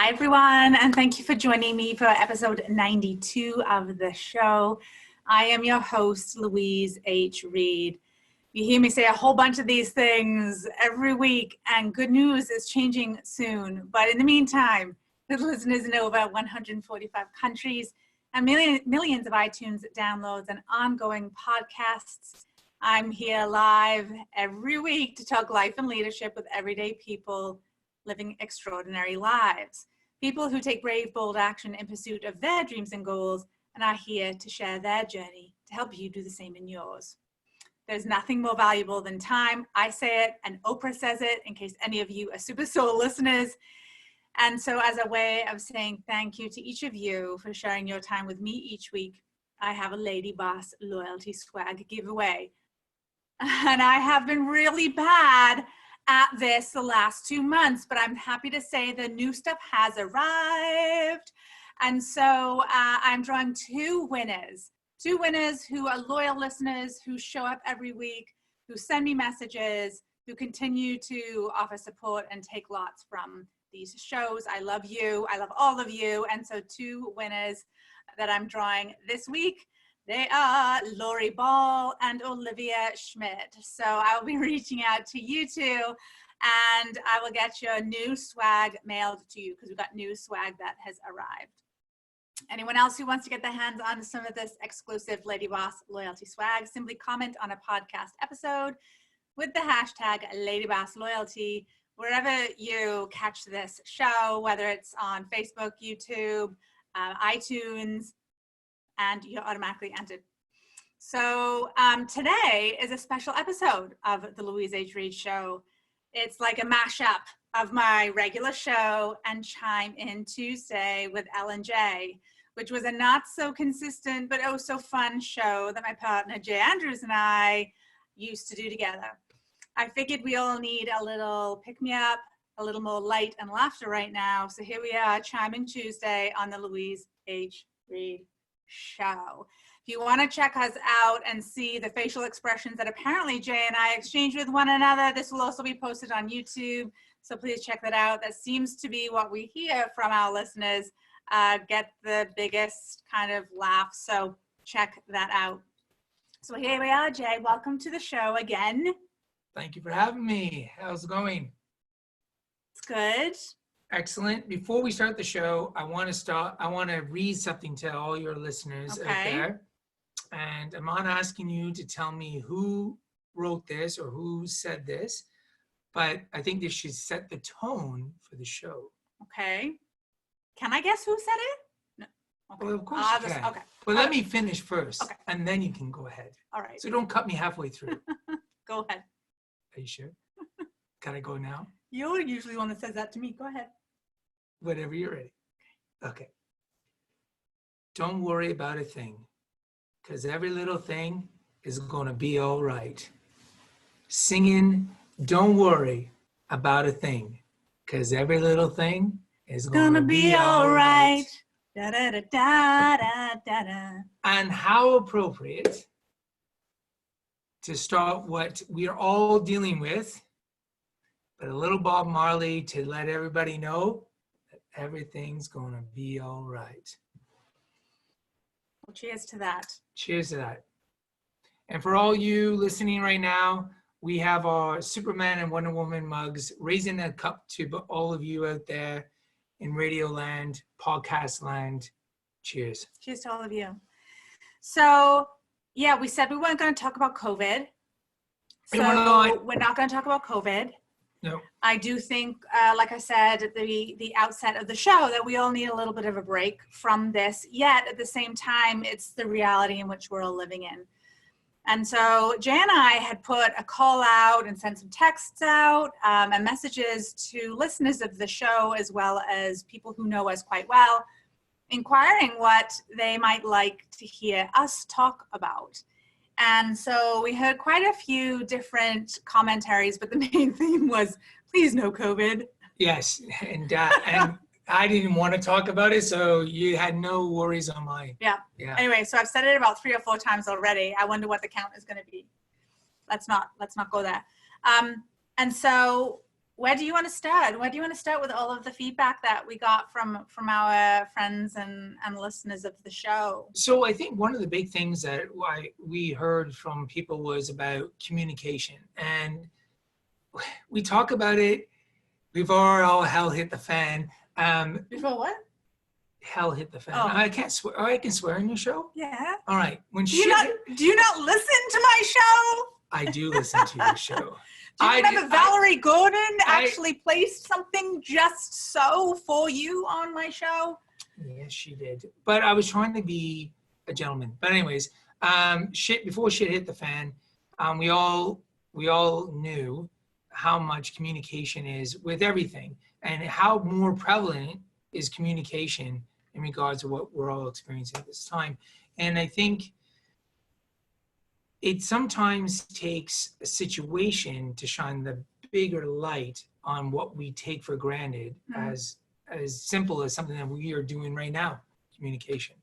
Hi, everyone, and thank you for joining me for episode 92 of the show. I am your host, Louise H. Reed. You hear me say a whole bunch of these things every week, and good news is changing soon. But in the meantime, with listeners in over 145 countries and millions of iTunes downloads and ongoing podcasts, I'm here live every week to talk life and leadership with everyday people living extraordinary lives. People who take brave, bold action in pursuit of their dreams and goals and are here to share their journey to help you do the same in yours. There's nothing more valuable than time. I say it and Oprah says it in case any of you are Super Soul listeners. And so as a way of saying thank you to each of you for sharing your time with me each week, I have a Lady Boss loyalty swag giveaway. And I have been really bad at this the last 2 months, but I'm happy to say the new stuff has arrived. And so I'm drawing two winners who are loyal listeners, who show up every week, who send me messages, who continue to offer support and take lots from these shows. I love you. I love all of you. And so two winners that I'm drawing this week, they are Lori Ball and Olivia Schmidt. So I'll be reaching out to you two, and I will get your new swag mailed to you because we've got new swag that has arrived. Anyone else who wants to get their hands on some of this exclusive Lady Boss loyalty swag, simply comment on a podcast episode with the hashtag Lady Boss Loyalty wherever you catch this show, whether it's on Facebook, YouTube, iTunes, and you're automatically entered. So today is a special episode of the Louise H. Reed Show. It's like a mashup of my regular show and Chime In Tuesday with Ellen Jay, which was a not so consistent but oh so fun show that my partner Jay Andrews and I used to do together. I figured we all need a little pick-me-up, a little more light and laughter right now. So here we are, Chime In Tuesday on the Louise H. Reed Show. If you want to check us out and see the facial expressions that apparently Jay and I exchange with one another, this will also be posted on YouTube. So please check that out. That seems to be what we hear from our listeners. Get the biggest kind of laugh. So check that out. So here we are, Jay. Welcome to the show again. Thank you for having me. How's it going? It's good. Excellent. Before we start the show, I want to read something to all your listeners out there. And I'm not asking you to tell me who wrote this or who said this, but I think this should set the tone for the show. Okay. Can I guess who said it? No. Okay. Well, of course you can. Okay. But let me finish first, okay, and then you can go ahead. All right. So don't cut me halfway through. Go ahead. Are you sure? Can I go now? You're usually the one that says that to me. Go ahead. Whenever you're ready. Okay. Don't worry about a thing, because every little thing is going to be all right. Singing, don't worry about a thing, because every little thing is going to be all right. Da, da, da, da, da, da, da. And how appropriate to start what we are all dealing with, but a little Bob Marley to let everybody know that everything's going to be all right. Well, cheers to that. Cheers to that. And for all you listening right now, we have our Superman and Wonder Woman mugs, raising a cup to all of you out there in Radio Land, Podcast Land. Cheers. Cheers to all of you. So, yeah, we said we weren't going to talk about COVID. So we're not going to talk about COVID. No. I do think, like I said at the outset of the show, that we all need a little bit of a break from this. Yet, at the same time, it's the reality in which we're all living in. And so Jay and I had put a call out and sent some texts out and messages to listeners of the show, as well as people who know us quite well, inquiring what they might like to hear us talk about. And so we heard quite a few different commentaries, but the main theme was, please no COVID. Yes, and I didn't want to talk about it, so you had no worries on mine. Yeah. Anyway, so I've said it about 3 or 4 times already. I wonder what the count is going to be. Let's not go there. And so where do you want to start? Where do you want to start with all of the feedback that we got from our friends and listeners of the show? So I think one of the big things that we heard from people was about communication. And we talk about it before all hell hit the fan. Before what? Hell hit the fan. Oh. I can't swear. Oh, I can swear on your show? Yeah. All right. Do you not listen to my show? I do listen to your show. Do you remember Valerie Gordon actually placed something just so for you on my show? Yes, she did. But I was trying to be a gentleman. But anyways, before shit hit the fan, we all knew how much communication is with everything, and how more prevalent is communication in regards to what we're all experiencing at this time. And I think it sometimes takes a situation to shine the bigger light on what we take for granted, as simple as something that we are doing right now, communication.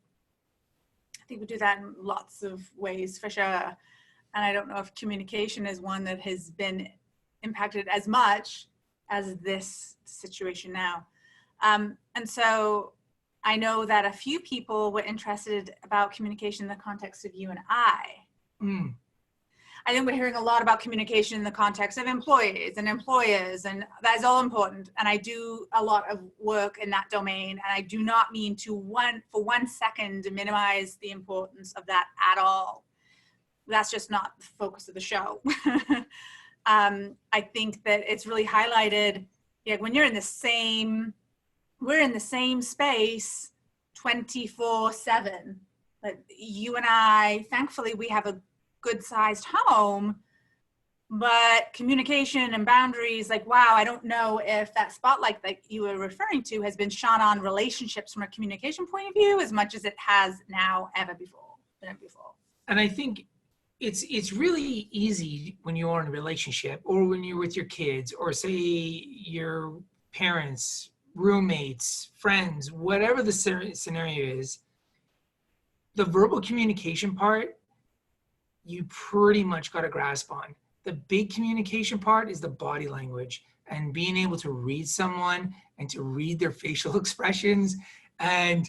I think we do that in lots of ways, for sure. And I don't know if communication is one that has been impacted as much as this situation now. And so I know that a few people were interested about communication in the context of you and I. I think we're hearing a lot about communication in the context of employees and employers, and that is all important. And I do a lot of work in that domain, and I do not mean to for 1 second to minimize the importance of that at all. That's just not the focus of the show. I think that it's really highlighted, when you're in the same, we're in the same space 24/7. But you and I, thankfully, we have a good-sized home, but communication and boundaries, wow, I don't know if that spotlight that you were referring to has been shone on relationships from a communication point of view as much as it has now ever before. And I think it's really easy when you're in a relationship, or when you're with your kids, or say your parents, roommates, friends, whatever the scenario is, the verbal communication part, you pretty much got a grasp on. The big communication part is the body language, and being able to read someone and to read their facial expressions and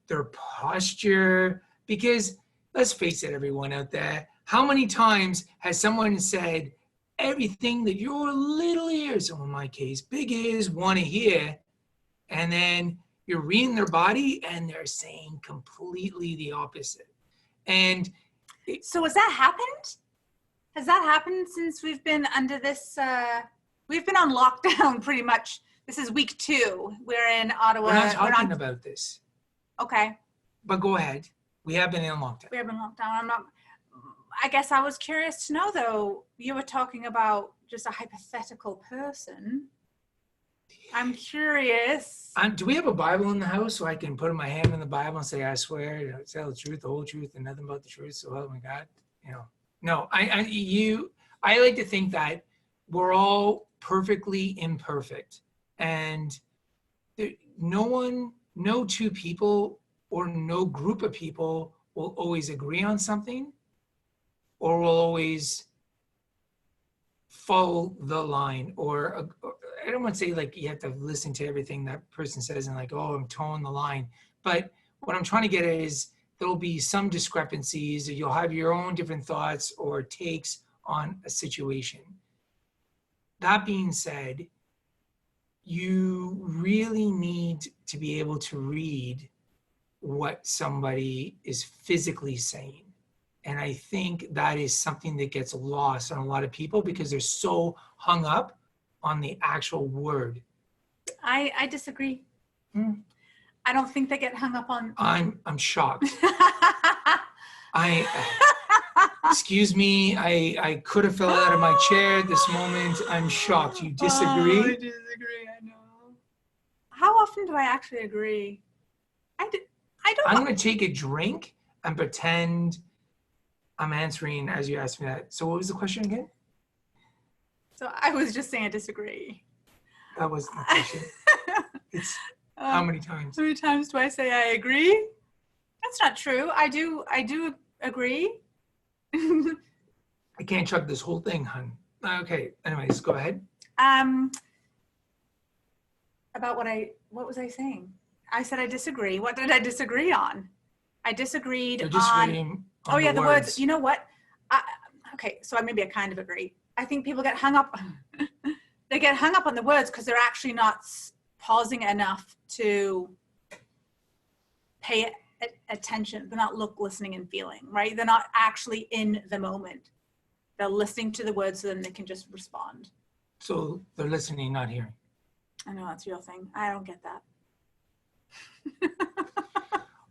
their posture. Because let's face it, everyone out there, how many times has someone said everything that your little ears, or in my case, big ears, want to hear, and then you're reading their body and they're saying completely the opposite? And so has that happened? Has that happened since we've been under this, we've been on lockdown pretty much. This is week 2. We're in Ottawa. We're not talking about this. Okay. But go ahead. We have been in lockdown. We have been locked down. I guess I was curious to know, though, you were talking about just a hypothetical person. I'm curious. Do we have a Bible in the house so I can put my hand in the Bible and say, I swear to tell the truth, the whole truth, and nothing but the truth, so help me God? No, I like to think that we're all perfectly imperfect, and no two people or no group of people will always agree on something, or will always follow the line, or I don't want to say you have to listen to everything that person says and I'm towing the line. But what I'm trying to get at is there'll be some discrepancies, or you'll have your own different thoughts or takes on a situation. That being said, you really need to be able to read what somebody is physically saying. And I think that is something that gets lost on a lot of people because they're so hung up on the actual word. I disagree. I don't think they get hung up on. I'm shocked. Excuse me, I could have fell out of my chair at this moment. I'm shocked. You disagree? I disagree, I know. How often do I actually agree? I don't. I'm going to take a drink and pretend I'm answering as you asked me that. So what was the question again? So I was just saying I disagree. That was the question. It's how many times? How many times do I say I agree? That's not true. I do agree. I can't chug this whole thing, hun. Okay. Anyways, go ahead. about what was I saying? I said I disagree. What did I disagree on? I disagreed You're on, disagreeing on the the words. You know what? Okay, so maybe I kind of agree. I think people get hung up. They get hung up on the words because they're actually not pausing enough to pay attention. They're not listening and feeling, right? They're not actually in the moment. They're listening to the words so then they can just respond. So they're listening, not hearing. I know that's a real thing. I don't get that.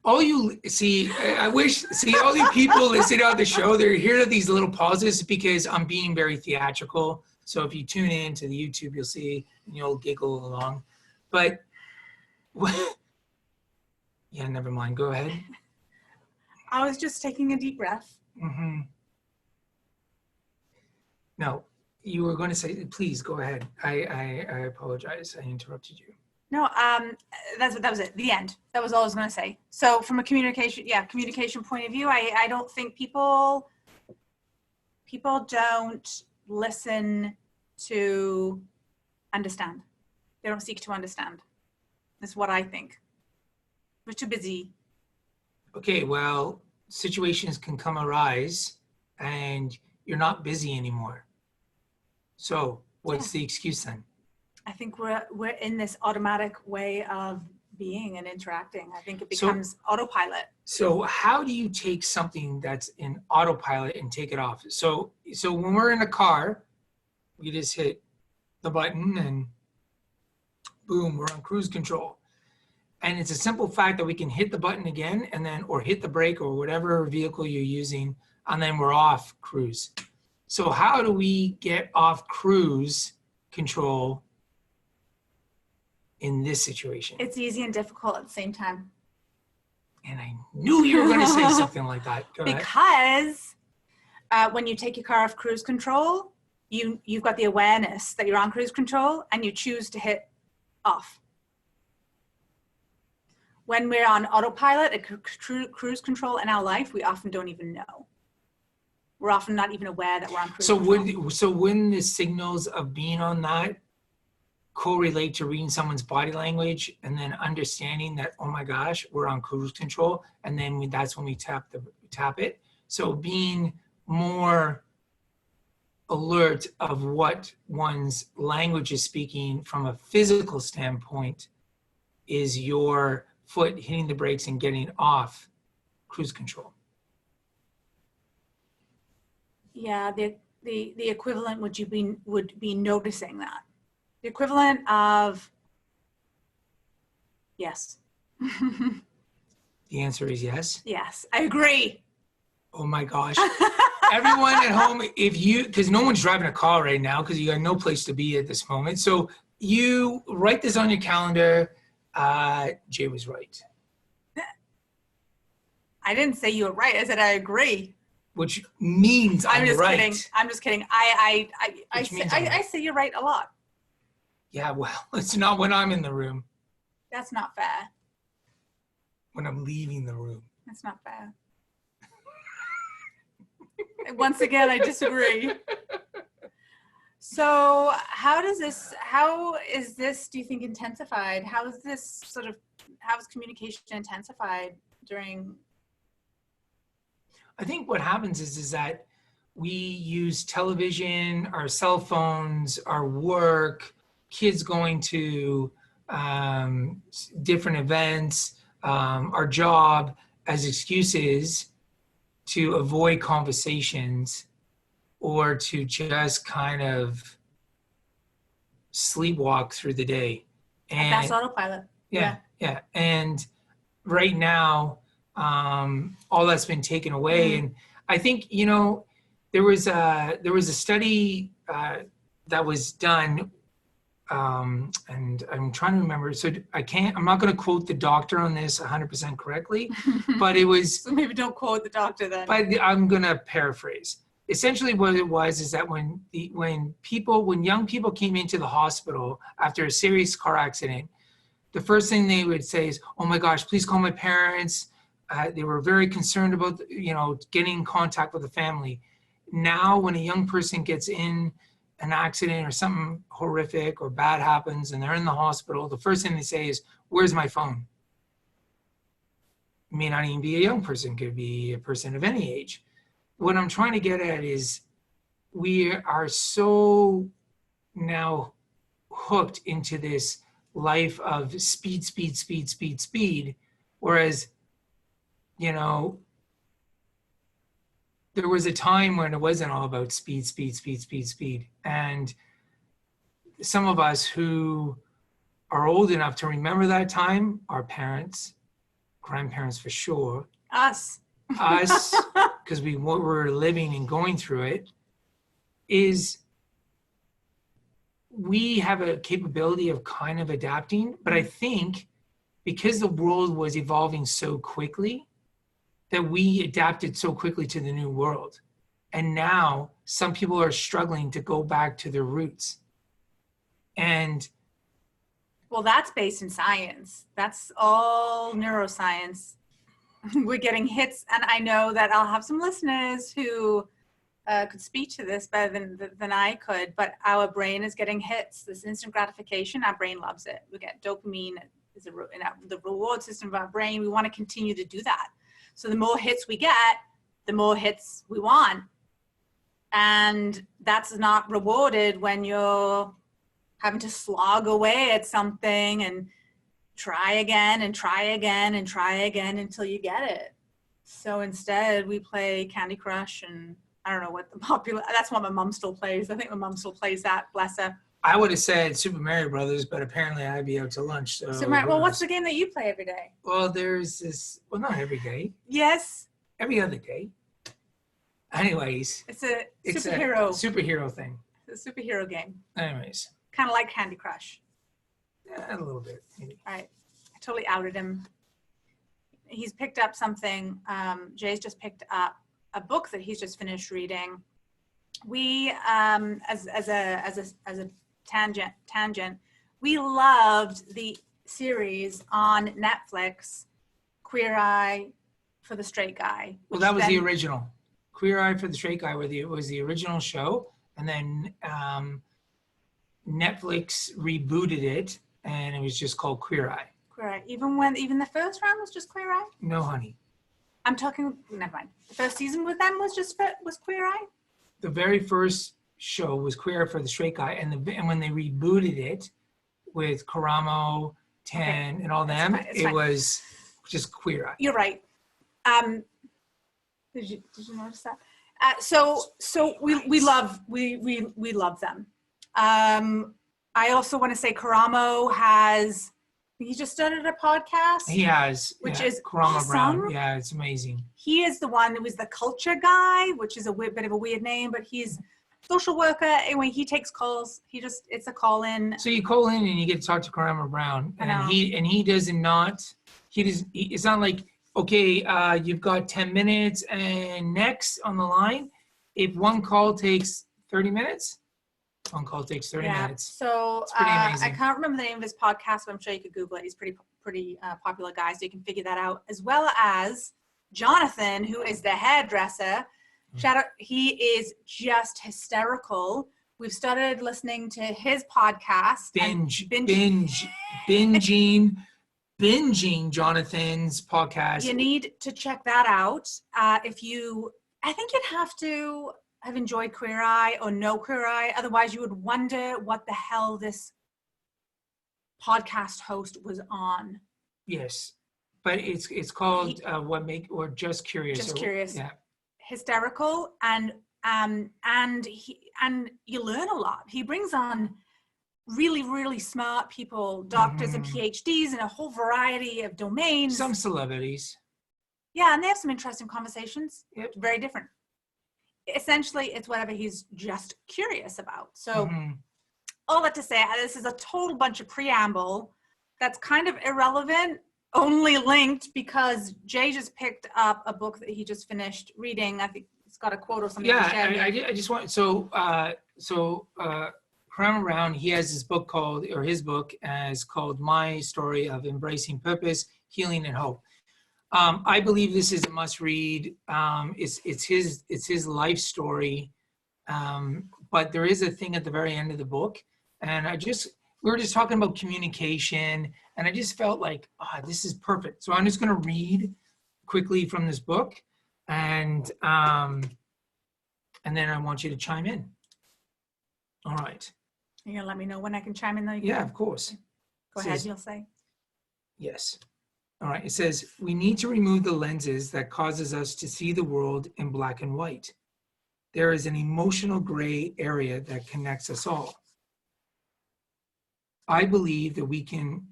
All you see, all you people listening on the show, they're here to these little pauses because I'm being very theatrical. So if you tune in to the YouTube, you'll see and you'll giggle along. But yeah, never mind. Go ahead. I was just taking a deep breath. Mm-hmm. No, you were going to say, please go ahead. I apologize. I interrupted you. No, that was it. The end. That was all I was going to say. So from a communication point of view, I don't think people don't listen to understand. They don't seek to understand. That's what I think. We're too busy. Okay, well, situations can arise and you're not busy anymore. So what's the excuse then? I think we're in this automatic way of being and interacting. I think it becomes autopilot. So how do you take something that's in autopilot and take it off? So when we're in a car, we just hit the button and boom, we're on cruise control. And it's a simple fact that we can hit the button again and then, or hit the brake or whatever vehicle you're using, and then we're off cruise. So how do we get off cruise control in this situation? It's easy and difficult at the same time. And I knew you were going to say something like that. Go ahead. Because when you take your car off cruise control, you've got the awareness that you're on cruise control and you choose to hit off. When we're on autopilot at cruise control in our life, we often don't even know. We're often not even aware that we're on cruise control. So when the signals of being on that correlate to reading someone's body language and then understanding that, oh my gosh, we're on cruise control, and then that's when we tap it. So being more alert of what one's language is speaking from a physical standpoint is your foot hitting the brakes and getting off cruise control. Yeah, the equivalent would be noticing that. The equivalent of yes. The answer is yes. Yes, I agree. Oh my gosh. Everyone at home, because no one's driving a car right now because you got no place to be at this moment. So you write this on your calendar. Jay was right. I didn't say you were right. I said I agree. Which means I'm just right. Kidding. I'm just kidding. I say you're right a lot. Yeah, well, it's not when I'm in the room. That's not fair. When I'm leaving the room. That's not fair. Once again, I disagree. So how is this, do you think, intensified? How is communication intensified during? I think what happens is that we use television, our cell phones, our work, kids going to different events, our job as excuses to avoid conversations or to just kind of sleepwalk through the day. And that's autopilot. Yeah. And right now, all that's been taken away. And I think, there was a study that was done, and I'm trying to remember. So I'm not going to quote the doctor on this 100% correctly, but it was. So maybe don't quote the doctor then. But I'm going to paraphrase. Essentially what it was is that when young people came into the hospital after a serious car accident, the first thing they would say is, oh my gosh, please call my parents. They were very concerned about, getting in contact with the family. Now, when a young person gets in an accident or something horrific or bad happens and they're in the hospital, the first thing they say is, "Where's my phone?" It may not even be a young person, could be a person of any age. What I'm trying to get at is we are so now hooked into this life of speed, speed, speed, speed, speed. Whereas, you know, there was a time when it wasn't all about speed, speed, speed, speed, speed. And some of us who are old enough to remember that time, our parents, grandparents for sure, Us, because we were living and going through it, is we have a capability of kind of adapting. But I think because the world was evolving so quickly, that we adapted so quickly to the new world. And now some people are struggling to go back to their roots. And well, that's based in science. That's all neuroscience. We're getting hits, and I know that I'll have some listeners who could speak to this better than I could, but our brain is getting hits. This instant gratification, our brain loves it. We get dopamine is in the reward system of our brain. We want to continue to do that. So the more hits we get, the more hits we want. And that's not rewarded when you're having to slog away at something and try again and try again and try again until you get it. So instead we play Candy Crush, and I don't know what the popular, that's what my mom still plays. I think my mom still plays that, bless her. I would have said Super Mario Brothers, but apparently I'd be out to lunch. So well, what's the game that you play every day? Well, there's this, well, not every day. Yes. Every other day. Anyways. It's a superhero thing. It's a superhero game. Anyways. Kind of like Candy Crush. Yeah, a little bit, maybe. All right. I totally outed him. He's picked up something. Jay's just picked up a book that he's just finished reading. We, as a tangent, we loved the series on Netflix, Queer Eye for the Straight Guy. Well, that was the original. Queer Eye for the Straight Guy was the original show, and then Netflix rebooted it, and it was just called Queer Eye. Queer Eye. Even the first round was just Queer Eye? No, honey. I'm talking, never mind. The first season with them was Queer Eye? The very first show was Queer Eye for the Straight Guy, and when they rebooted it with Karamo, Tan, and all them, it was just Queer Eye. You're right. Did you notice that? So we love them. I also want to say Karamo he just started a podcast. He has, which is Karamo awesome. Brown. Yeah, it's amazing. He is the one who is the culture guy, which is a bit of a weird name, but he's social worker. Anyway, he takes calls. It's a call in. So you call in and you get to talk to Karamo Brown, and he does not. It's not like, okay, you've got 10 minutes and next on the line. If one call takes 30 minutes, one call takes 30 minutes. So it's pretty amazing. I can't remember the name of his podcast, but I'm sure you could Google it. He's pretty popular guy, so you can figure that out. As well as Jonathan, who is the hairdresser. Shout out, he is just hysterical. We've started listening to his podcast. Binging Jonathan's podcast. You need to check that out. I think you'd have to have enjoyed Queer Eye or know Queer Eye. Otherwise, you would wonder what the hell this podcast host was on. Yes, but it's called Just Curious. Just Curious. Yeah. Hysterical, and you learn a lot. He brings on really, really smart people, doctors and PhDs in a whole variety of domains. Some celebrities. Yeah, and they have some interesting conversations. Yep. Very different. Essentially, it's whatever he's just curious about. So all that to say, this is a total bunch of preamble that's kind of irrelevant, only linked because Jay just picked up a book that he just finished reading. I think it's got a quote or something. Yeah, I just want, Karamo Brown, he has his book called My Story of Embracing Purpose, Healing, and Hope. I believe this is a must read. It's his life story, but there is a thing at the very end of the book. And we were just talking about communication, and I just felt like, this is perfect. So I'm just going to read quickly from this book, and then I want you to chime in. All right. You're going to let me know when I can chime in, though? Yeah, of course. Go ahead, you'll say. Yes. All right. It says, we need to remove the lenses that causes us to see the world in black and white. There is an emotional gray area that connects us all. I believe that we can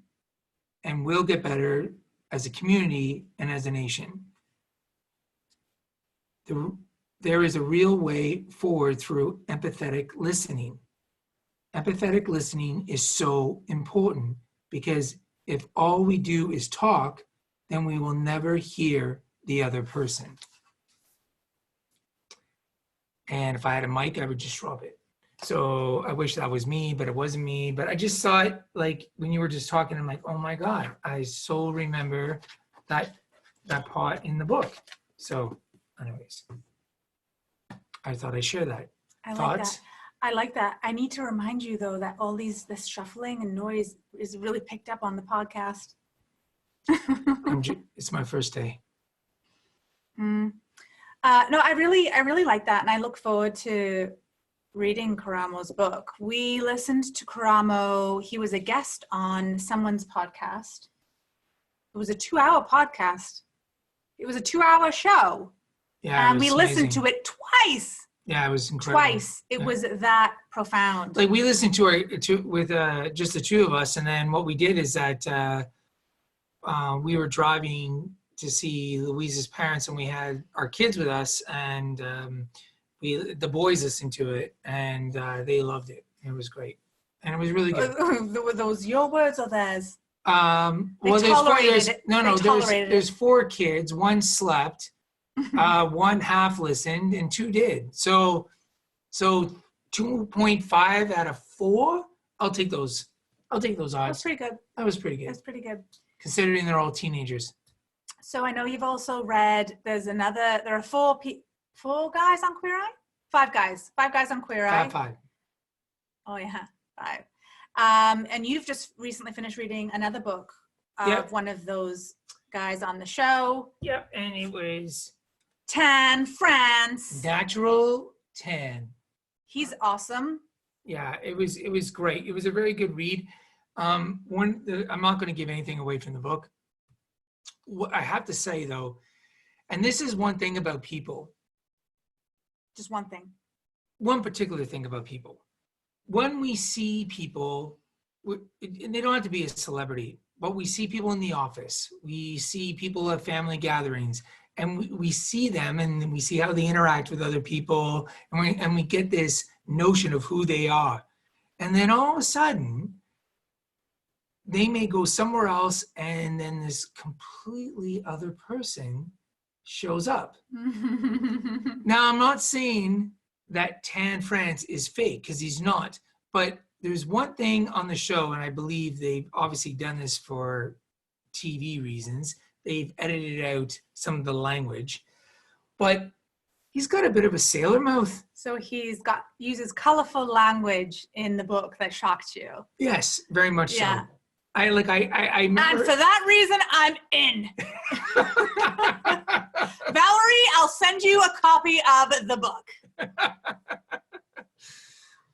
and will get better as a community and as a nation. There is a real way forward through empathetic listening. Empathetic listening is so important because if all we do is talk, then we will never hear the other person. And if I had a mic, I would just drop it. So I wish that was me, but it wasn't me. But I just saw it, like when you were just talking, I'm like, oh my God, I so remember that part in the book. So anyways, I thought I'd share that. I Thoughts? like that. I like that. I need to remind you though that all this shuffling and noise is really picked up on the podcast. It's my first day. No, I really like that, and I look forward to reading Karamo's book. We listened to Karamo. He was a guest on someone's podcast. It was a 2-hour podcast. It was a 2-hour show. Yeah, and we listened to it twice. Yeah, it was incredible. Twice. It was that profound. Like we listened to with just the two of us, and then what we did is that we were driving to see Louise's parents, and we had our kids with us, and the boys listened to it, and they loved it. It was great, and it was really good. Were those your words or theirs? Well, there's 4 kids. 1 slept, 1 half listened, and 2 did. So 2.5 out of 4. I'll take those odds. That's pretty good. That was pretty good. That's pretty good. Considering they're all teenagers. So I know you've also read, there are 4 guys on Queer Eye? 5 guys. 5 guys on Queer Eye. 5. Oh yeah, 5. And you've just recently finished reading another book of one of those guys on the show. Yep, and it was Tan France. Natural Tan. He's awesome. Yeah, it was great. It was a very good read. I'm not going to give anything away from the book. What I have to say though, and this is one thing about people. Just one thing. One particular thing about people. When we see people, and they don't have to be a celebrity, but we see people in the office, we see people at family gatherings, and we see them and we see how they interact with other people, and we get this notion of who they are. And then all of a sudden, they may go somewhere else, and then this completely other person shows up. Now, I'm not saying that Tan France is fake, because he's not. But there's one thing on the show, and I believe they've obviously done this for TV reasons. They've edited out some of the language. But he's got a bit of a sailor mouth. So uses colorful language in the book that shocked you. Yes, very much so. I remember. And for that reason, I'm in. Valerie, I'll send you a copy of the book.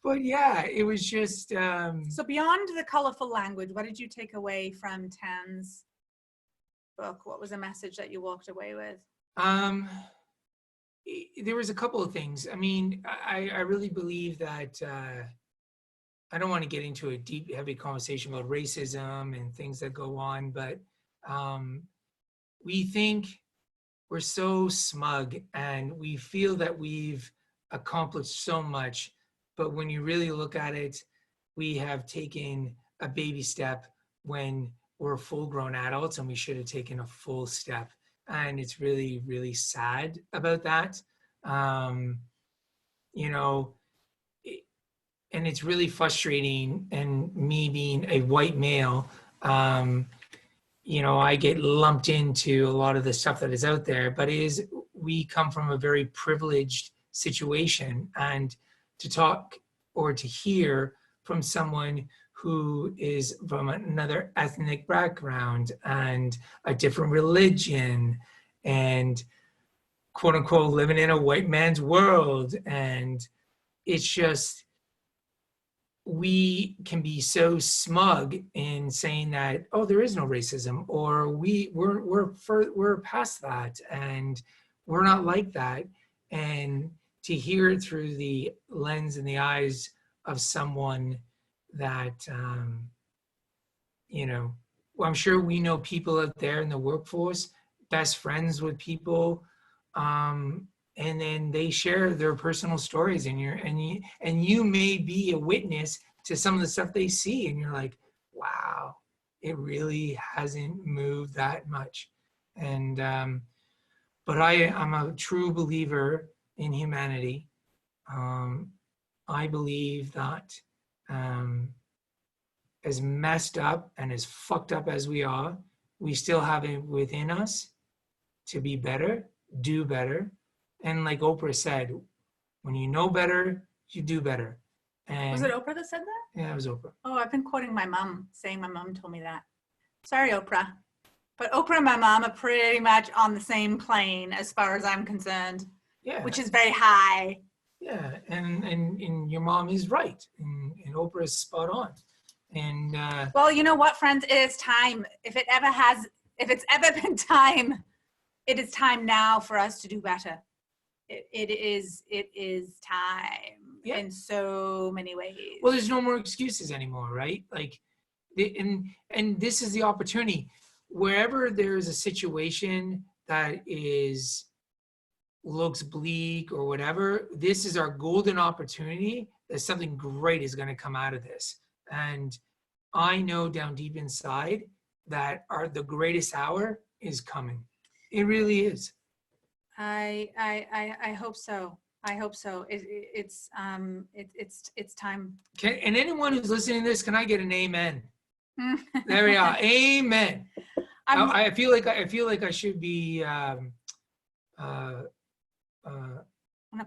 But yeah, it was just... So beyond the colorful language, what did you take away from Tan's book? What was a message that you walked away with? There was a couple of things. I mean, I really believe that... I don't want to get into a deep, heavy conversation about racism and things that go on, but we think we're so smug and we feel that we've accomplished so much. But when you really look at it, we have taken a baby step when we're full-grown adults, and we should have taken a full step. And it's really, really sad about that. And it's really frustrating, and me being a white male, I get lumped into a lot of the stuff that is out there, but we come from a very privileged situation, and to talk or to hear from someone who is from another ethnic background and a different religion and quote unquote living in a white man's world. And it's just, we can be so smug in saying that, oh, there is no racism, or we're past that and we're not like that. And to hear it through the lens and the eyes of someone that, well, I'm sure we know people out there in the workforce, best friends with people, and then they share their personal stories, and you may be a witness to some of the stuff they see, and you're like, wow, it really hasn't moved that much. And but I'm a true believer in humanity. I believe that as messed up and as fucked up as we are, we still have it within us to be better, do better. And like Oprah said, when you know better, you do better. And was it Oprah that said that? Yeah, it was Oprah. Oh, I've been quoting my mom, saying my mom told me that. Sorry, Oprah. But Oprah and my mom are pretty much on the same plane as far as I'm concerned. Yeah. Which is very high. Yeah, and your mom is right, and Oprah is spot on. And well, you know what, friends, it is time. If it's ever been time, it is time now for us to do better. It is time in so many ways. Well, there's no more excuses anymore, right? Like, and this is the opportunity. Wherever there's a situation that looks bleak or whatever, this is our golden opportunity that something great is going to come out of this. And I know down deep inside that the greatest hour is coming. It really is. I hope so. I hope so. It's time. And anyone who's listening to this, can I get an amen? There we are. Amen. I feel like I should be on a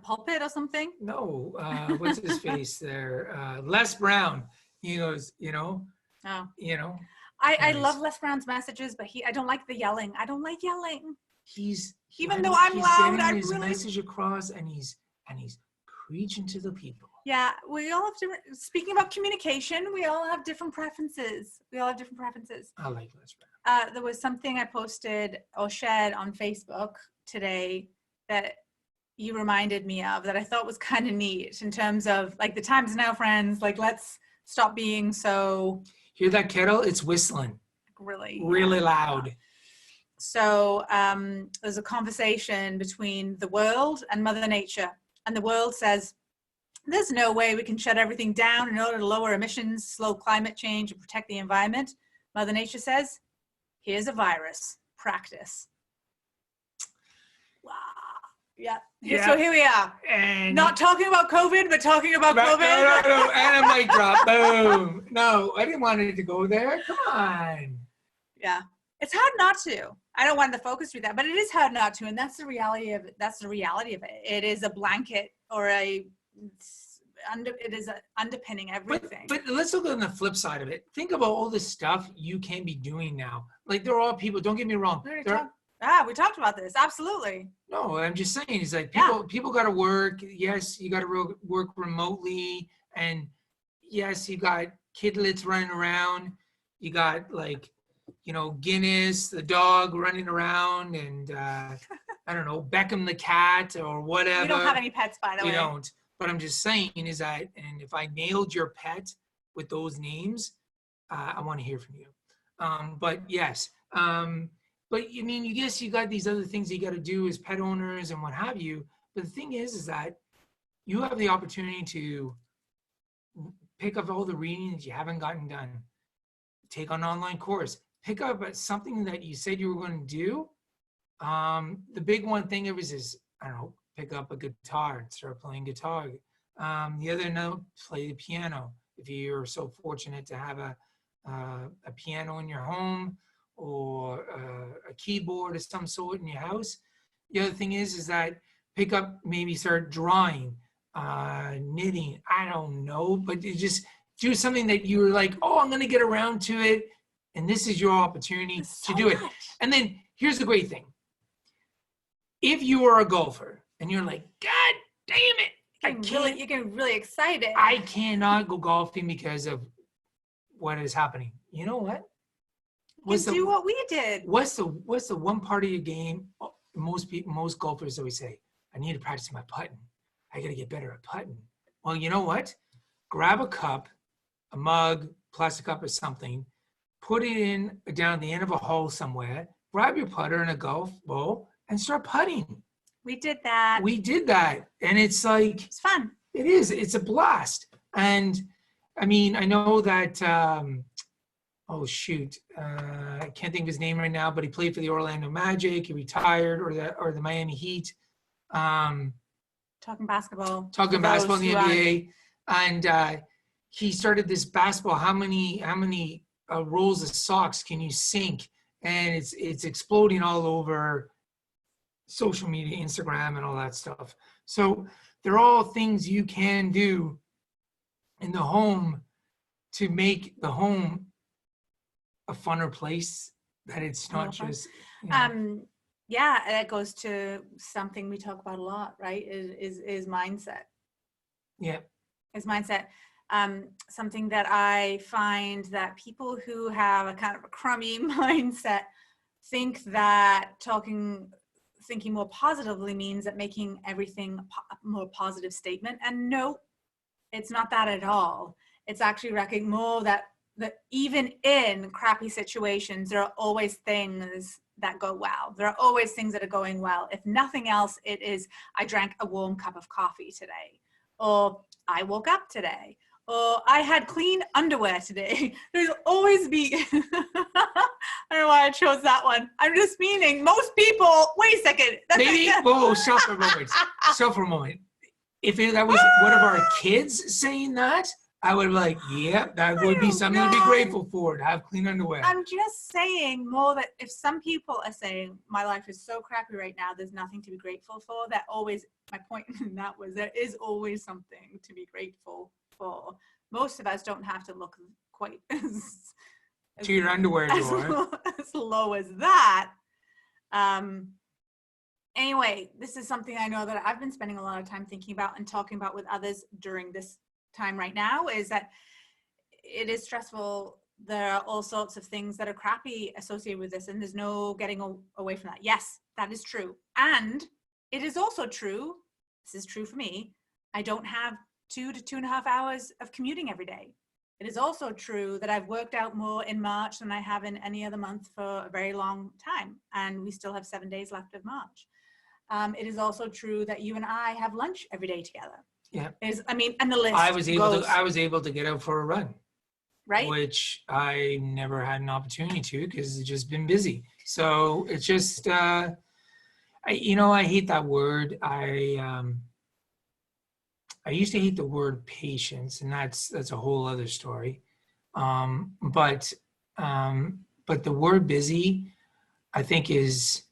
pulpit or something. No, what's his face there? Les Brown. He goes, Oh. I love Les Brown's messages, but I don't like the yelling. I don't like yelling. Even though I'm loud, getting his message across, and he's preaching to the people. Yeah, we all have different. Speaking about communication, we all have different preferences. I like Les Brown. There was something I posted or shared on Facebook today that you reminded me of that I thought was kind of neat in terms of like the times now, friends. Like, let's stop being so. Hear that kettle? It's whistling. Really loud. So there's a conversation between the world and Mother Nature. And the world says, there's no way we can shut everything down in order to lower emissions, slow climate change, and protect the environment. Mother Nature says, here's a virus. Practice. Wow. Yeah. So here we are. And not talking about COVID, but talking about COVID. No. And a mic drop. Boom. No, I didn't want it to go there. Come on. Yeah. It's hard not to. I don't want the focus to be that, but it is hard not to. And that's the reality of it. It is a blanket or it is underpinning everything. But let's look on the flip side of it. Think about all the stuff you can be doing now. Like, there are all people, don't get me wrong. We talked about this. Absolutely. No, I'm just saying, it's like people got to work. Yes, you got to work remotely. And yes, you got kidlets running around. You got like, Guinness, the dog running around, and I don't know, Beckham the cat or whatever. We don't have any pets, by the way. We don't. But I'm just saying is that, and if I nailed your pet with those names, I want to hear from you. But yes. But I mean, you guess you got these other things you got to do as pet owners and what have you. But the thing is that you have the opportunity to pick up all the reading that you haven't gotten done, take an online course, pick up something that you said you were going to do. The big one thing is, I don't know, pick up a guitar and start playing guitar. The other note, play the piano. If you're so fortunate to have a piano in your home or a keyboard of some sort in your house. The other thing is that maybe start drawing. knitting. I don't know, but you just do something that you're like, oh, I'm going to get around to it. And this is your opportunity to do it. And then here's the great thing. If you are a golfer and you're like, God damn it, you're getting really excited. I cannot go golfing because of what is happening. You know what? Do what we did. What's the one part of your game? Most golfers always say, I need to practice my putting. I got to get better at putting. Well, you know what? Grab a cup, a mug, plastic cup or something, put it in down the end of a hole somewhere, grab your putter and a golf ball and start putting. We did that. And it's like, it's fun. It is. It's a blast. And I mean, I know that, oh shoot, I can't think of his name right now, but he played for the Orlando Magic. He retired, or the Miami Heat. Talking basketball in the NBA. And he started this basketball. How many rolls of socks can you sink? And it's exploding all over social media, Instagram, and all that stuff. So they're all things you can do in the home to make the home a funner place, that it's not just, yeah, that goes to something we talk about a lot, right? Is mindset. Yeah. Is mindset. Something that I find that people who have a kind of a crummy mindset think that thinking more positively means that making everything a more positive statement. And no, it's not that at all. It's actually recognizing more that even in crappy situations, there are always things that go well. There are always things that are going well. If nothing else, it is, I drank a warm cup of coffee today, or I woke up today, or I had clean underwear today. There's always I don't know why I chose that one. I'm just meaning most people, wait a second. Stop for a moment. If that was one of our kids saying that, I would be like, yeah, that would be something to be grateful for, to have clean underwear. I'm just saying more that if some people are saying, my life is so crappy right now, there's nothing to be grateful for, that always, my point in that was there is always something to be grateful for. Most of us don't have to look quite to your underwear drawer. As low as that. Anyway, this is something I know that I've been spending a lot of time thinking about and talking about with others during this time right now, is that it is stressful. There are all sorts of things that are crappy associated with this, and there's no getting away from that. Yes, that is true. And it is also true, this is true for me, I don't have 2 to 2.5 hours of commuting every day. It is also true that I've worked out more in March than I have in any other month for a very long time, and we still have 7 days left of March. It is also true that you and I have lunch every day together. Yeah. And the list I was able to get out for a run. Right. Which I never had an opportunity to because it's just been busy. So it's just, I hate that word. I used to hate the word patience, and that's a whole other story. But the word busy, I think, it's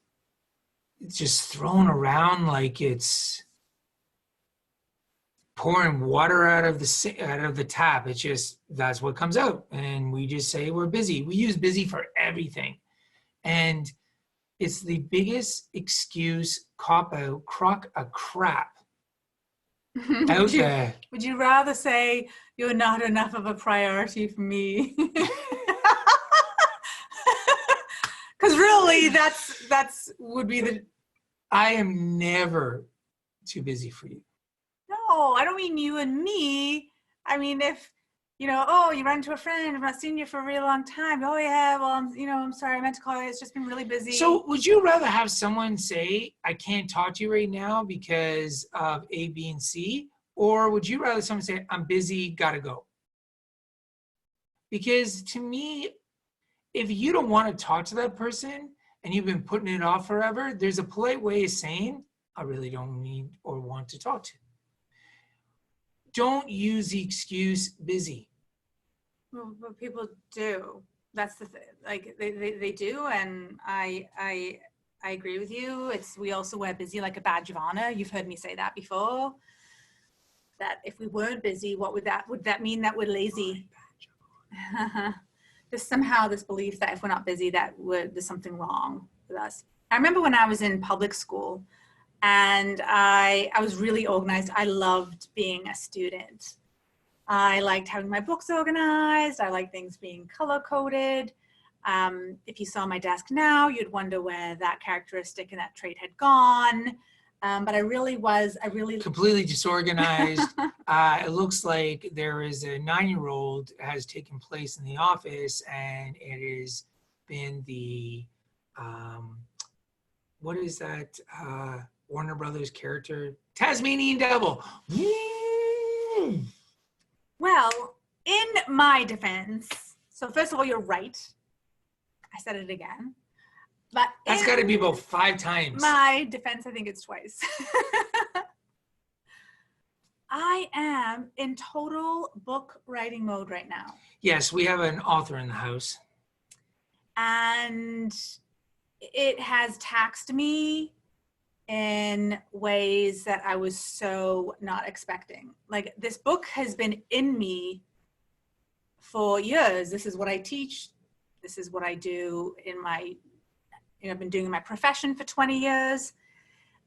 just thrown around like it's pouring water out of the tap. It's just, that's what comes out, and we just say we're busy. We use busy for everything, and it's the biggest excuse, cop out, crock a crap out there. Would you rather say you're not enough of a priority for me? Because really, that's would be the. I am never too busy for you. No, I don't mean you and me. I mean, if, you run into a friend, I've not seen you for a really long time. Oh yeah, well, I'm sorry, I meant to call you. It's just been really busy. So would you rather have someone say, I can't talk to you right now because of A, B, and C? Or would you rather someone say, I'm busy, gotta go? Because to me, if you don't want to talk to that person and you've been putting it off forever, there's a polite way of saying, I really don't need or want to talk to you. Don't use the excuse busy. Well, but people do. That's the thing. Like they do, and I agree with you. We also wear busy like a badge of honor. You've heard me say that before. that if we weren't busy, would that mean that we're lazy? There's somehow this belief that if we're not busy, there's something wrong with us. I remember when I was in public school and I was really organized. I loved being a student. I liked having my books organized. I liked things being color-coded. If you saw my desk now, you'd wonder where that characteristic and that trait had gone. But I really completely disorganized. It looks like there is a 9-year-old has taken place in the office, and it has been the what is that Warner Brothers character? Tasmanian Devil. Well, in my defense, so first of all, you're right. I said it again. But that's got to be about 5 times. My defense, I think it's twice. I am in total book writing mode right now. Yes, we have an author in the house. And it has taxed me in ways that I was so not expecting. Like, this book has been in me for years. This is what I teach. This is what I do in my, I've been doing my profession for 20 years.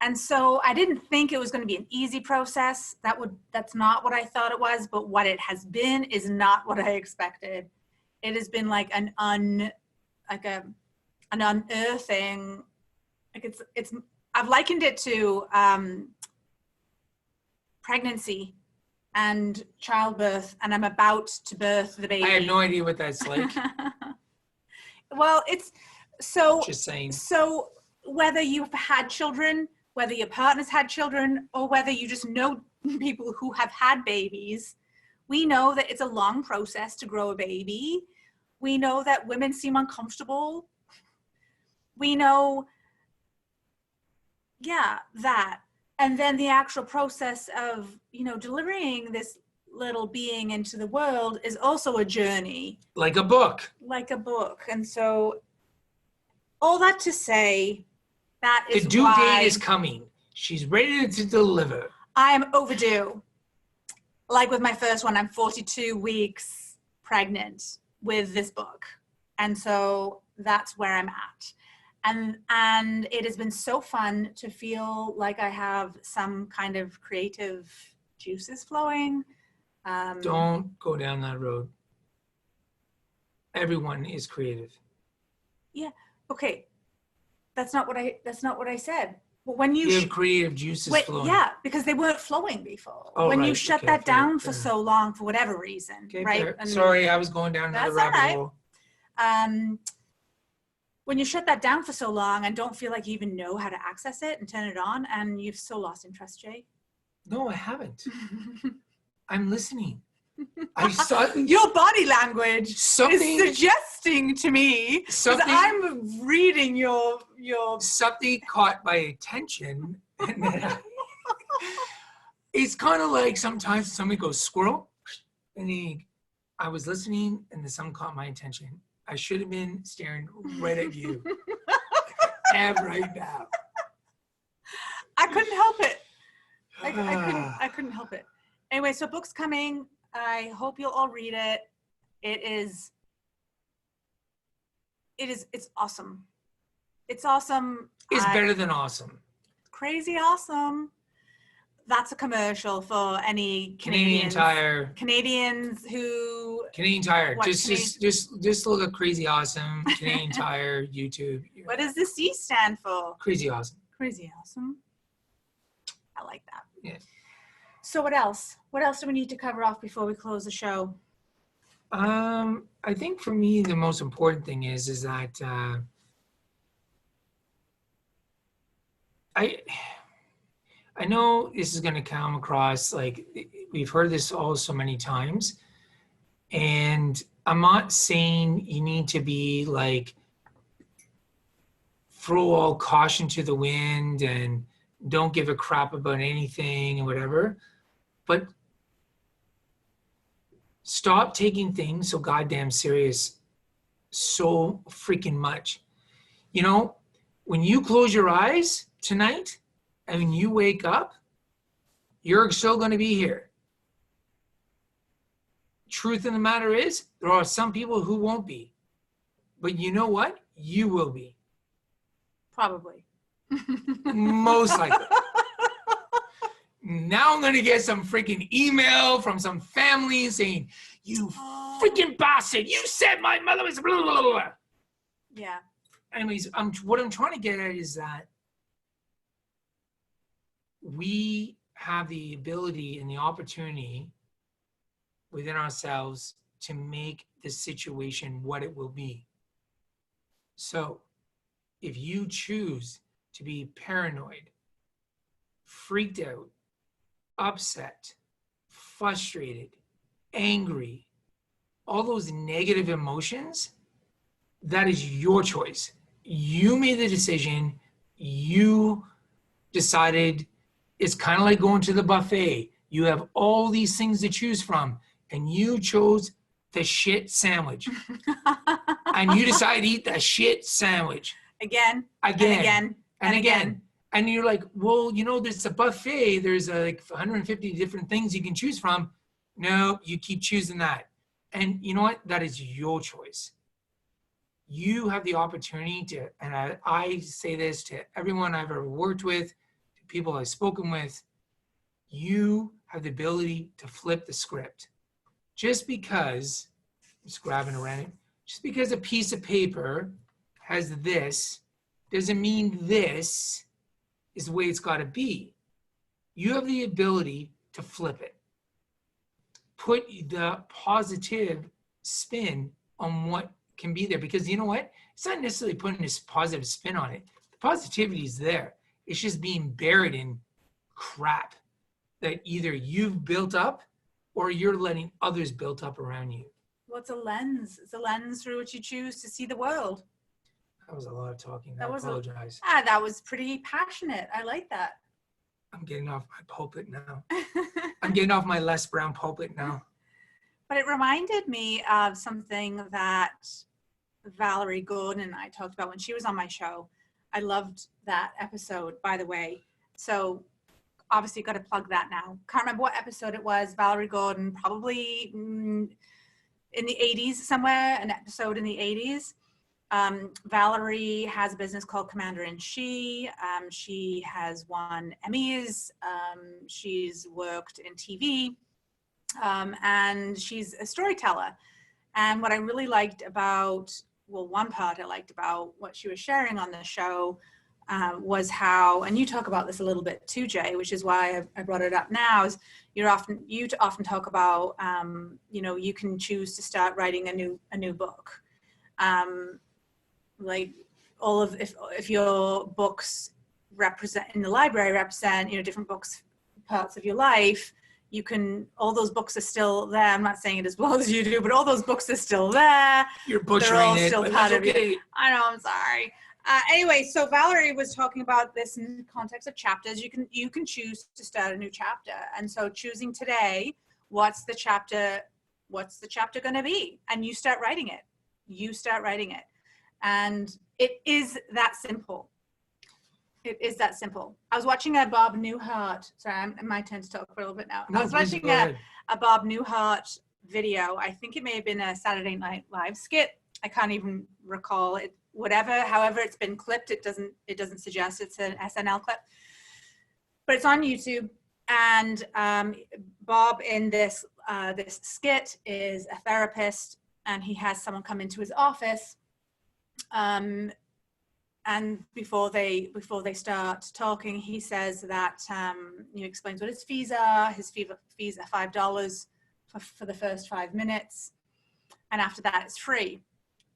And so I didn't think it was going to be an easy process. That's not what I thought it was, but what it has been is not what I expected. It has been like an unearthing, like I've likened it to pregnancy and childbirth, and I'm about to birth the baby. I have no idea what that's like. Well, it's so, just saying. So whether you've had children, whether your partner's had children, or whether you just know people who have had babies, we know that it's a long process to grow a baby. We know that women seem uncomfortable. We know, that. And then the actual process of, delivering this little being into the world is also a journey. Like a book. And so all that to say, that is the due date is coming. She's ready to deliver. I am overdue. Like with my first one, I'm 42 weeks pregnant with this book. And so that's where I'm at. And it has been so fun to feel like I have some kind of creative juices flowing. Don't go down that road. Everyone is creative. Yeah. Okay. That's not what I said. But when you have creative juices flowing. Yeah, because they weren't flowing before. Oh, when right. you shut that down for so long, for whatever reason, right? Sorry, I was going down another rabbit hole. When you shut that down for so long and don't feel like you even know how to access it and turn it on, and you've so lost interest, Jay. No, I haven't. I'm listening. I saw your body language is suggesting to me, something. I'm reading your something caught my attention, and then it's kind of like sometimes somebody goes squirrel, and I was listening, and then something caught my attention. I should have been staring right at you. I am right now. I couldn't help it. I couldn't help it. Anyway, so book's coming. I hope you'll all read it. It's awesome. It's awesome. It's better than awesome. Crazy awesome. That's a commercial for any Canadian Tire. Canadians who. Canadian Tire. Just look at Crazy Awesome. Canadian Tire, YouTube. What does the C stand for? Crazy Awesome. Crazy Awesome. I like that. Yeah. So what else? What else do we need to cover off before we close the show? I think for me, the most important thing is that I know this is going to come across like we've heard this all so many times, and I'm not saying you need to be like throw all caution to the wind and don't give a crap about anything and whatever, but stop taking things so goddamn serious so freaking much. When you close your eyes tonight and when you wake up, you're still going to be here. truth of the matter is, there are some people who won't be. But you know what? You will be. Probably. Most likely. Now I'm going to get some freaking email from some family saying, you freaking bastard, you said my mother was blah, blah, blah, blah. Yeah. Anyways, what I'm trying to get at is that we have the ability and the opportunity within ourselves to make the situation what it will be. So if you choose to be paranoid, freaked out, upset, frustrated, angry, all those negative emotions, that is your choice. You made the decision. You decided. It's kind of like going to the buffet. You have all these things to choose from, and you chose the shit sandwich. And you decide to eat the shit sandwich. Again. And again. And you're like, well, you know, there's a buffet. There's like 150 different things you can choose from. No, you keep choosing that. And you know what? That is your choice. You have the opportunity to, and I say this to everyone I've ever worked with, to people I've spoken with, you have the ability to flip the script. Just because, I'm just grabbing a random, just because a piece of paper has this, doesn't mean this is the way it's got to be. You have the ability to flip it. Put the positive spin on what can be there, because you know what? It's not necessarily putting this positive spin on it. The positivity is there. It's just being buried in crap that either you've built up or you're letting others build up around you. Well, it's a lens. It's a lens through which you choose to see the world. That was a lot of talking. I apologize. That was pretty passionate. I like that. I'm getting off my pulpit now. I'm getting off my Les Brown pulpit now. But it reminded me of something that Valerie Gordon and I talked about when she was on my show. I loved that episode, by the way. So obviously got to plug that now. Can't remember what episode it was. Valerie Gordon, probably in the 80s somewhere, an episode in the 80s. Valerie has a business called Commander in She. She has won Emmys. She's worked in TV. And she's a storyteller. And what I really liked about, well, one part I liked about what she was sharing on the show was how, and you talk about this a little bit too, Jay, which is why I brought it up now, is you often talk about, you can choose to start writing a new book. Like all of, if your books represent in the library represent, different books, parts of your life, you can, all those books are still there. I'm not saying it as well as you do, but all those books are still there. You're butchering it, but that's okay. I know, I'm sorry. Anyway, so Valerie was talking about this in the context of chapters. You can choose to start a new chapter. And so choosing today, what's the chapter going to be? And you start writing it. And it is that simple. It is that simple. I was watching a Bob Newhart. Sorry, my turn to talk for a little bit now. I was watching a Bob Newhart video. I think it may have been a Saturday Night Live skit. I can't even recall it. However it's been clipped, it doesn't suggest it's an SNL clip. But it's on YouTube. And Bob in this skit is a therapist, and he has someone come into his office. And before they start talking, he says that he explains what his fees are. His fees are $5 for the first 5 minutes, and after that it's free.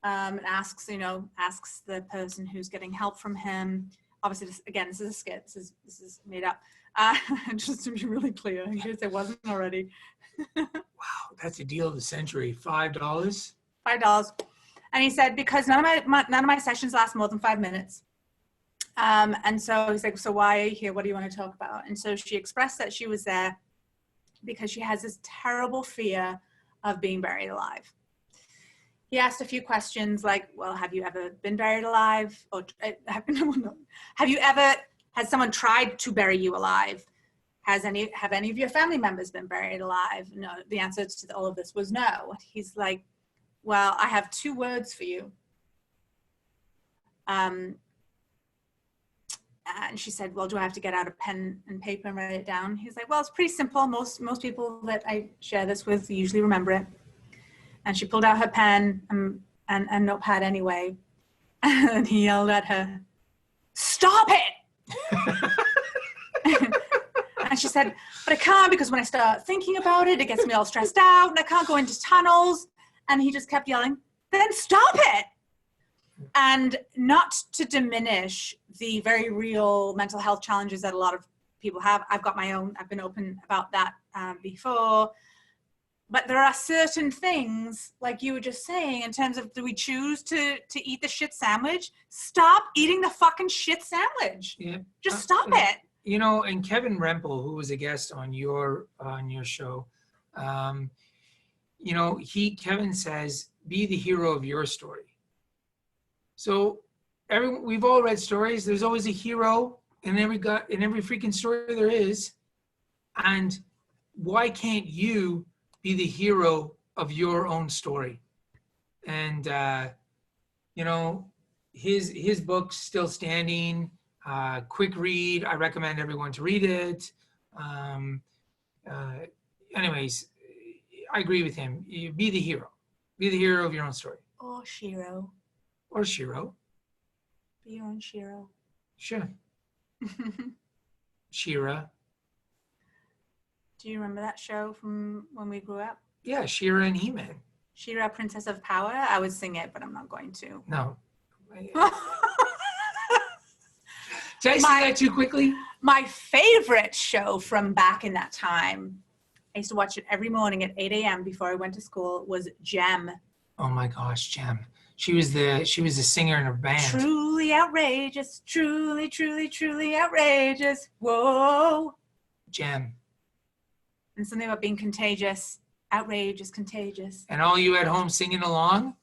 And asks the person who's getting help from him. Obviously, this is a skit. This is made up. Just to be really clear, in case it wasn't already. Wow, that's a deal of the century. $5. $5. And he said, because none of my sessions last more than 5 minutes. And so he's like, so why are you here? What do you want to talk about? And so she expressed that she was there because she has this terrible fear of being buried alive. He asked a few questions like, well, have you ever been buried alive? Or has someone tried to bury you alive? have any of your family members been buried alive? No, the answer to all of this was no. He's like, well, I have 2 words for you. And she said, well, do I have to get out a pen and paper and write it down? He's like, well, it's pretty simple. Most people that I share this with usually remember it. And she pulled out her pen and notepad anyway. And he yelled at her, stop it! And she said, but I can't, because when I start thinking about it, it gets me all stressed out and I can't go into tunnels. And he just kept yelling, then stop it. And not to diminish the very real mental health challenges that a lot of people have. I've got my own, I've been open about that before. But there are certain things, like you were just saying, in terms of, do we choose to eat the shit sandwich? Stop eating the fucking shit sandwich. Yeah. Just stop it. You know, and Kevin Rempel, who was a guest on your show, you know, Kevin says, be the hero of your story. So we've all read stories. There's always a hero in every freaking story there is. And why can't you be the hero of your own story? And you know, his book's still standing. Quick read. I recommend everyone to read it. Anyways, I agree with him. You be the hero. Be the hero of your own story. Or Shiro. Or Shiro. Be your own Shiro. Sure. Shira. Do you remember that show from when we grew up? Yeah, Shira and He-Man. Shira, Princess of Power? I would sing it, but I'm not going to. No. Did I say that too quickly? My favorite show from back in that time, I used to watch it every morning at 8 a.m. before I went to school, was Gem. Oh my gosh, Gem. She was the singer in her band. Truly outrageous, truly, truly, truly outrageous. Whoa. Gem. And something about being contagious. Outrageous, contagious. And all you at home singing along,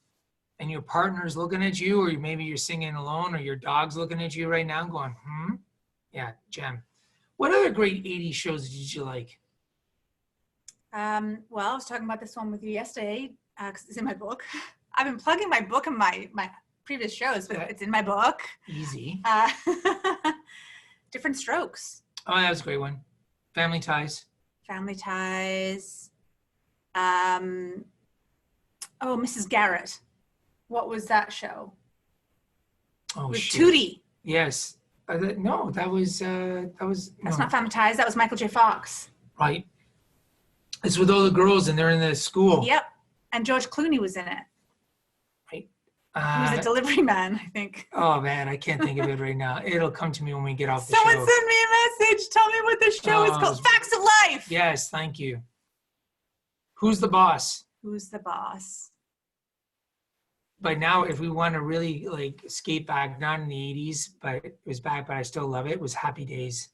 and your partner's looking at you, or maybe you're singing alone, or your dog's looking at you right now going, Yeah, Gem. What other great 80s shows did you like? Well, I was talking about this one with you yesterday, because it's in my book. I've been plugging my book in my previous shows, but it's in my book. Easy. Different Strokes. Oh, that was a great one. Family Ties. Family Ties. Mrs. Garrett. What was that show? Oh, with shit. Tootie. Yes. No, that was. That's not Family Ties. That was Michael J. Fox. Right. It's with all the girls and they're in the school. Yep. And George Clooney was in it. Right. He was a delivery man, I think. Oh man, I can't think of it right now. It'll come to me when we get off the show. Someone send me a message. Tell me what the show is called. Facts of Life. Yes, thank you. Who's the Boss? Who's the Boss? But now, if we want to really like skate back, not in the 80s, but it was back, but I still love it, was Happy Days.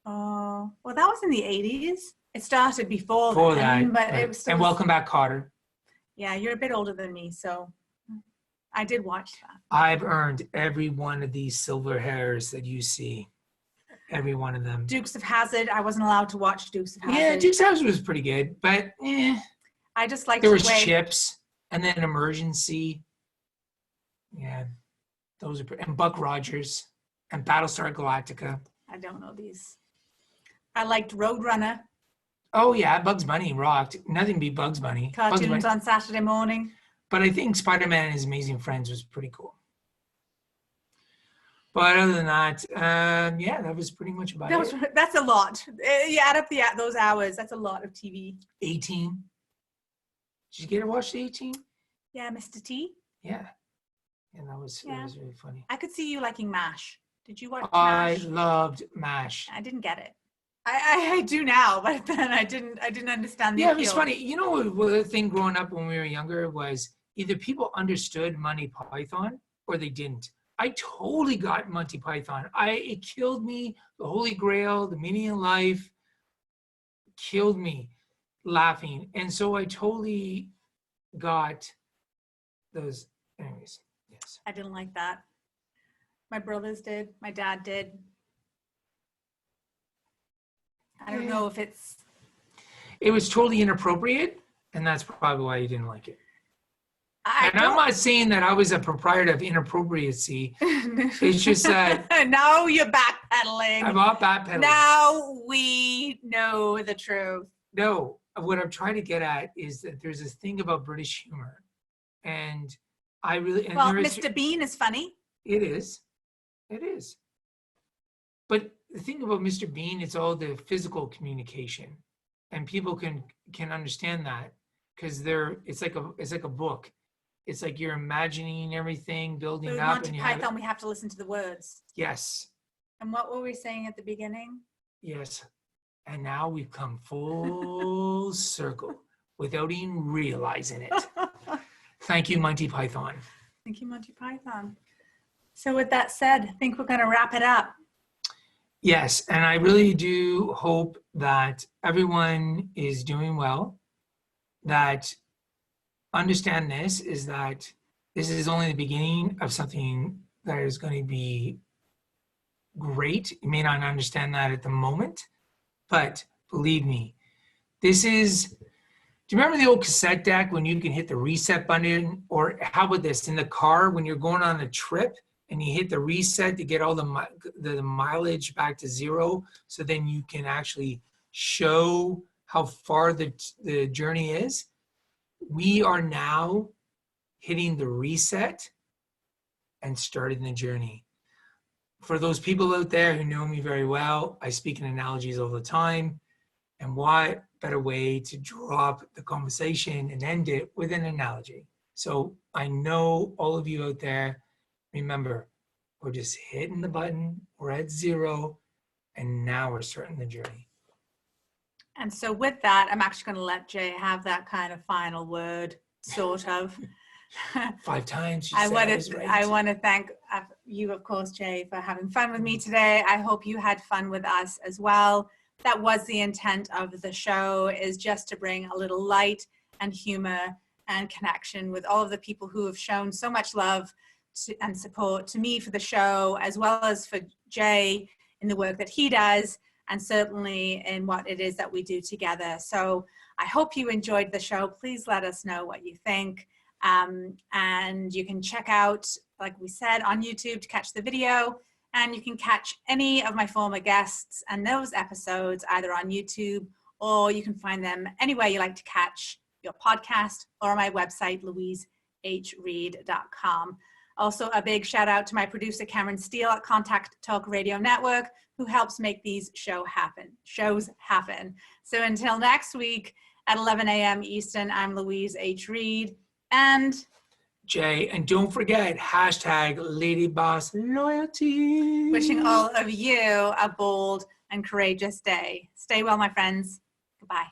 Oh, well, that was in the 80s. It started before that, but it was still. And Welcome Back, Kotter. Yeah, you're a bit older than me, so I did watch that. I've earned every one of these silver hairs that you see. Every one of them. Dukes of Hazzard. I wasn't allowed to watch Dukes of Hazzard. Yeah, Dukes of Hazzard was pretty good, but I just liked there was Chips and then Emergency. Yeah, those are and Buck Rogers and Battlestar Galactica. I don't know these. I liked Roadrunner. Oh yeah, Bugs Bunny rocked. Nothing beat Bugs Bunny. Cartoons on Saturday morning. But I think Spider-Man and His Amazing Friends was pretty cool. But other than that, yeah, that was pretty much about it. That's a lot. You add up those hours. That's a lot of TV. 18. Did you get to watch the 18? Yeah, Mr. T. Yeah. And that was really funny. I could see you liking MASH. Did you watch MASH? I MASH? loved MASH. I didn't get it. I do now, but then I didn't understand the appeal. It was funny. You know, the thing growing up when we were younger was either people understood Monty Python or they didn't. I totally got Monty Python. It killed me. The Holy Grail, the meaning of life, killed me laughing. And so I totally got those. Anyways, yes. I didn't like that. My brothers did. My dad did. I don't know if it was totally inappropriate, and that's probably why you didn't like it. I'm not saying that I was a proprietor of inappropriacy. It's just that now you're backpedaling. I'm not backpedaling. Now we know the truth. No, what I'm trying to get at is that there's this thing about British humor, and I really Mr. Bean is funny. It is. But the thing about Mr. Bean, it's all the physical communication, and people can understand that because it's like a book. It's like you're imagining everything, building With up. Monty Python, we have to listen to the words. Yes. And what were we saying at the beginning? Yes. And now we've come full circle without even realizing it. Thank you, Monty Python. Thank you, Monty Python. So with that said, I think we're going to wrap it up. Yes, and I really do hope that everyone is doing well, that understand this is that this is only the beginning of something that is going to be great. You may not understand that at the moment, but believe me, do you remember the old cassette deck when you can hit the reset button? Or how about this, in the car when you're going on a trip and you hit the reset to get all the mileage back to zero, so then you can actually show how far the journey is? We are now hitting the reset and starting the journey. For those people out there who know me very well, I speak in analogies all the time. And what better way to drop the conversation and end it with an analogy? So I know all of you out there, remember, we're just hitting the button, we're at zero, and now we're starting the journey. And so with that, I'm actually going to let Jay have that kind of final word, sort of. 5 times. I want to thank you, of course, Jay, for having fun with me today. I hope you had fun with us as well. That was the intent of the show, is just to bring a little light and humor and connection with all of the people who have shown so much love and support to me for the show, as well as for Jay in the work that he does, and certainly in what it is that we do together. So I hope you enjoyed the show. Please let us know what you think. And you can check out, like we said, on YouTube to catch the video, and you can catch any of my former guests and those episodes either on YouTube, or you can find them anywhere you like to catch your podcast, or on my website, louisehreed.com. Also, a big shout out to my producer, Cameron Steele at Contact Talk Radio Network, who helps make these shows happen. So until next week at 11 a.m. Eastern, I'm Louise H. Reed and Jay, and don't forget, #LadyBossLoyalty. Wishing all of you a bold and courageous day. Stay well, my friends. Goodbye.